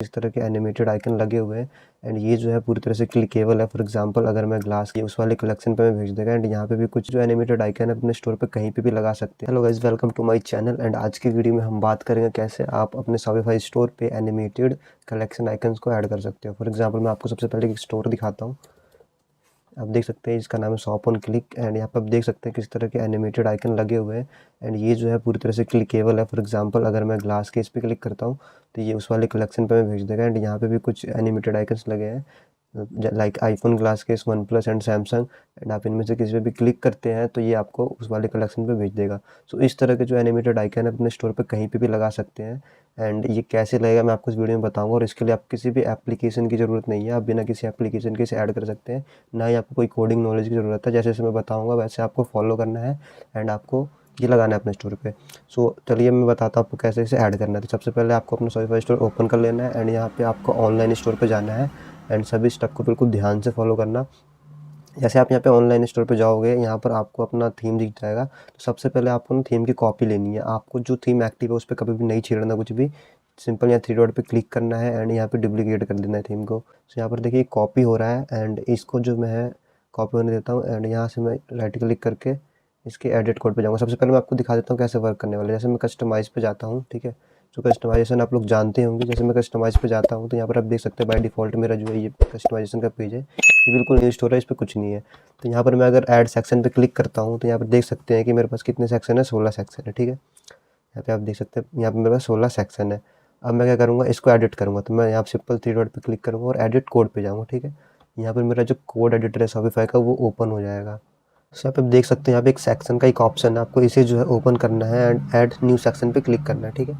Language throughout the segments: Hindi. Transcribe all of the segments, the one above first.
इस तरह के एनिमेटेड आइकन लगे हुए हैं एंड ये जो है पूरी तरह से क्लिकेबल है। फॉर एग्जांपल अगर मैं ग्लास की उस वाले कलेक्शन पे मैं भेज देगा एंड यहाँ पे भी कुछ जो एनिमेटेड आइकन है अपने स्टोर पे कहीं पे भी लगा सकते हैं। Hello guys, welcome to my channel and आज की वीडियो में हम बात करेंगे कैसे आप अपने शॉपिफाई स्टोर पे एनिमेटेड कलेक्शन आइकन्स को ऐड कर सकते हो। फॉर एग्जाम्पल मैं आपको सबसे पहले एक स्टोर दिखाता हूँ। आप देख सकते हैं इसका नाम है शॉप ऑन क्लिक एंड यहाँ पर आप देख सकते हैं किस तरह के एनिमेटेड आइकन लगे हुए हैं एंड ये जो है पूरी तरह से क्लिकेबल है। फॉर एग्जांपल अगर मैं ग्लास के इस पे क्लिक करता हूँ तो ये उस वाले कलेक्शन पे मैं भेज देगा एंड यहाँ पे भी कुछ एनिमेटेड आइकन्स लगे हैं like iPhone, glass case, one plus and Samsung and आप इनमें से किसी पे भी क्लिक करते हैं तो ये आपको उस वाले कलेक्शन पे भेज देगा। सो इस तरह के जो एनिमेटेड आइकन है अपने स्टोर पे कहीं पे भी लगा सकते हैं एंड ये कैसे लगेगा मैं आपको इस वीडियो में बताऊंगा। और इसके लिए आप किसी भी एप्लीकेशन की ज़रूरत नहीं है, आप बिना किसी एप्लीकेशन के इसे ऐड कर सकते हैं। ना ही आपको कोई कोडिंग नॉलेज की ज़रूरत है, जैसे मैं बताऊँगा वैसे आपको फॉलो करना है एंड आपको ये लगाना है अपने स्टोर पे। सो चलिए मैं बताता हूँ आपको कैसे इसे ऐड करना है। तो सबसे पहले आपको अपना शॉपिफाई स्टोर ओपन कर लेना है एंड यहाँ पे आपको ऑनलाइन स्टोर पे जाना है एंड सभी स्टेप को बिल्कुल ध्यान से फॉलो करना। जैसे आप यहाँ पे ऑनलाइन स्टोर पे जाओगे, यहाँ पर आपको अपना थीम दिख जाएगा। तो सबसे पहले आपको ना थीम की कॉपी लेनी है। आपको जो थीम एक्टिव है उस पर कभी भी नहीं छेड़ना कुछ भी। सिंपल यहाँ थ्री डॉट पे क्लिक करना है एंड यहाँ पे डुप्लीकेट कर देना है थीम को। तो यहाँ पर देखिए कॉपी हो रहा है एंड इसको जो मैं कॉपी होने देता हूँ एंड यहाँ से मैं राइट क्लिक करके इसके एडिट कोड पे जाऊँगा। सबसे पहले मैं आपको दिखा देता हूँ कैसे वर्क करने वाला है। जैसे मैं कस्टमाइज़ पे जाता हूँ, ठीक है। तो कस्टमाइजेशन आप लोग जानते होंगे। जैसे मैं कस्टमाइज़ पे जाता हूँ तो यहाँ पर आप देख सकते हैं बाय डिफ़ॉल्ट मेरा जो है ये कस्टमाइजेशन का पेज है, ये बिल्कुल न्यू स्टोर है, इस पर कुछ नहीं है। तो यहाँ पर मैं अगर ऐड सेक्शन पे क्लिक करता हूँ तो यहाँ पर देख सकते हैं कि मेरे पास कितने सेक्शन है, 16 सेक्शन है, ठीक है। यहाँ पे आप देख सकते हैं यहाँ पे मेरे पास 16 सेक्शन है। अब मैं क्या करूँगा, इसको एडिट करूँगा। तो मैं यहाँ सिंपल थ्री डॉट पे क्लिक करूँगा और एडिट कोड पे जाऊँगा, ठीक है। यहाँ पर मेरा जो कोड एडिटर है शॉपिफाई का वो ओपन हो जाएगा। सो आप देख सकते हैं यहाँ पे एक सेक्शन का एक ऑप्शन है, आपको इसे जो है ओपन करना है एंड ऐड न्यू सेक्शन पे क्लिक करना है, ठीक है।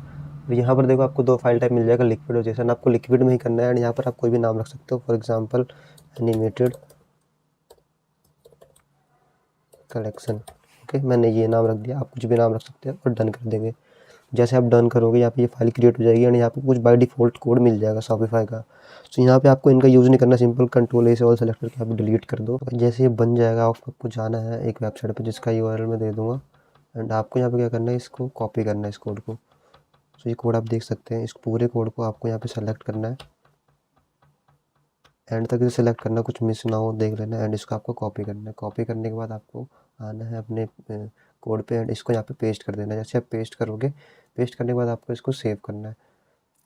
तो यहाँ पर देखो आपको दो फाइल टाइप मिल जाएगा, लिक्विड और जेसन। आपको लिक्विड में ही करना है एंड यहाँ पर आप कोई भी नाम रख सकते हो। For example animated collection, okay, मैंने ये नाम रख दिया। आप कुछ भी नाम रख सकते हैं और डन कर देंगे। जैसे आप डन करोगे यहाँ पे ये फाइल क्रिएट हो जाएगी एंड यहाँ पे कुछ बाय डिफ़ॉल्ट कोड मिल जाएगा शॉपिफाई का। तो यहाँ पे आपको इनका यूज़ नहीं करना, सिंपल कंट्रोल ए से ऑल सेलेक्ट करके आप डिलीट कर दो। जैसे ये बन जाएगा आपको जाना है एक वेबसाइट पे जिसका यूआरएल मैं दे दूँगा एंड आपको यहाँ पे क्या करना है, इसको कॉपी करना है इस कोड को। तो ये कोड आप देख सकते हैं, इस पूरे कोड को आपको यहाँ पे सेलेक्ट करना है, एंड तक इसे सेलेक्ट करना, कुछ मिस ना हो देख लेना एंड इसको आपको कॉपी करना है। कॉपी करने के बाद आपको आना है अपने कोड पे एंड इसको यहाँ पे पेस्ट कर देना है। जैसे आप पेस्ट करोगे, पेस्ट करने के बाद आपको इसको सेव करना है।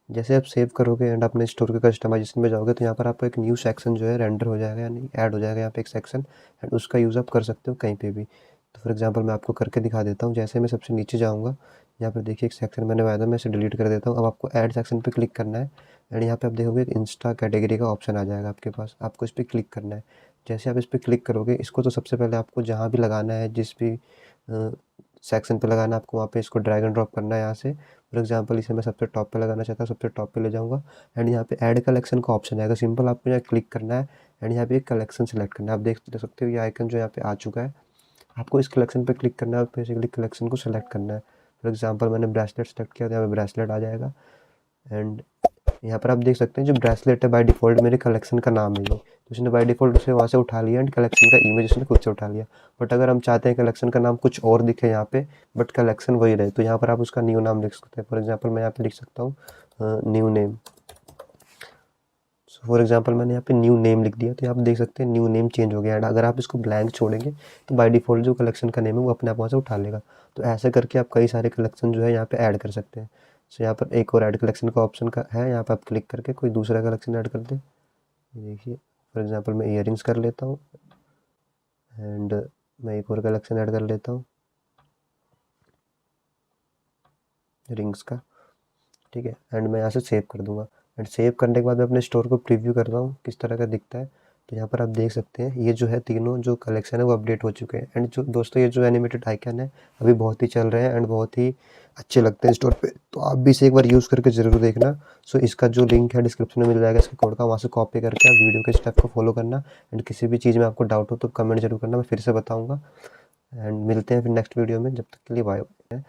जैसे आप सेव करोगे एंड अपने स्टोर के कस्टमाइजेशन में जाओगे तो यहाँ पर आपको एक न्यू सेक्शन जो है रेंडर हो जाएगा, यानी ऐड हो जाएगा यहाँ पे एक सेक्शन एंड उसका यूज़ आप कर सकते हो कहीं पे भी। तो फॉर एग्जांपल मैं आपको करके दिखा देता हूँ। जैसे मैं सबसे नीचे जाऊँगा, यहाँ पर देखिए एक सेक्शन मैंने बनाया था, मैं इसे डिलीट कर देता हूँ। अब आपको ऐड सेक्शन पे क्लिक करना है एंड यहाँ पे आप देखोगे इंस्टा कैटेगरी का ऑप्शन आ जाएगा आपके पास, आपको इस पर क्लिक करना है। जैसे आप इस पर क्लिक करोगे, इसको तो सबसे पहले आपको जहाँ भी लगाना है, जिस भी सेक्शन पे लगाना है आपको वहाँ पे इसको ड्रैग एंड ड्रॉप करना है यहाँ से। फॉर एग्जांपल इसे मैं सबसे टॉप पे लगाना चाहता हूँ, सबसे टॉप पे ले जाऊँगा एंड यहाँ पे ऐड कलेक्शन का ऑप्शन आएगा। सिंपल आपको यहाँ क्लिक करना है एंड यहाँ पे एक कलेक्शन सेलेक्ट करना है। आप देख सकते हो ये आइकन जो यहाँ पे आ चुका है। आपको इस कलेक्शन पे क्लिक करना है, बेसिकली कलेक्शन को सेलेक्ट करना है। फॉर एग्जांपल मैंने ब्रेसलेट सेलेक्ट किया तो यहाँ पे ब्रेसलेट आ जाएगा एंड यहाँ पर आप देख सकते हैं जो ब्रेसलेट है बाय डिफ़ॉल्ट मेरे कलेक्शन का नाम है ये, तो उसने बाय डिफ़ॉल्ट उसे वहाँ से उठा लिया एंड कलेक्शन का इमेज उसने खुद से उठा लिया। बट अगर हम चाहते हैं कलेक्शन का नाम कुछ और दिखे यहाँ पे बट कलेक्शन वही रहे, तो यहाँ पर आप उसका न्यू नाम लिख सकते हैं। फॉर एग्जांपल मैं यहाँ पे लिख सकता हूँ न्यू नेम। फॉर एग्जांपल मैंने यहाँ पे न्यू नेम लिख दिया तो आप देख सकते हैं न्यू नेम चेंज हो गया एंड अगर आप इसको ब्लैंक छोड़ेंगे तो बाय डिफ़ॉल्ट जो कलेक्शन का नेम है वो अपने आप वहाँ से उठा लेगा। तो ऐसे करके आप कई सारे कलेक्शन जो है यहाँ पे ऐड कर सकते हैं। सो यहाँ पर एक और ऐड कलेक्शन का ऑप्शन का है, यहाँ पर आप क्लिक करके कोई दूसरा कलेक्शन ऐड कर दें। देखिए फॉर एग्जांपल मैं ईयरिंग्स कर लेता हूँ एंड मैं एक और कलेक्शन ऐड कर लेता हूँ रिंग्स का, ठीक है। एंड मैं यहाँ से सेव कर दूँगा एंड सेव करने के बाद मैं अपने स्टोर को प्रीव्यू करता हूँ किस तरह का दिखता है। तो यहाँ पर आप देख सकते हैं ये जो है तीनों जो कलेक्शन है वो अपडेट हो चुके हैं एंड जो दोस्तों ये जो एनिमेटेड आइकन है अभी बहुत ही चल रहे हैं एंड बहुत ही अच्छे लगते हैं स्टोर पे, तो आप भी इसे एक बार यूज़ करके ज़रूर देखना। सो इसका जो लिंक है डिस्क्रिप्शन में मिल जाएगा इसके कोड का, वहाँ से कॉपी करके आप वीडियो के स्टेप को फॉलो करना एंड किसी भी चीज़ में आपको डाउट हो तो कमेंट जरूर करना, मैं फिर से बताऊँगा एंड मिलते हैं फिर नेक्स्ट वीडियो में। जब तक के लिए बाय।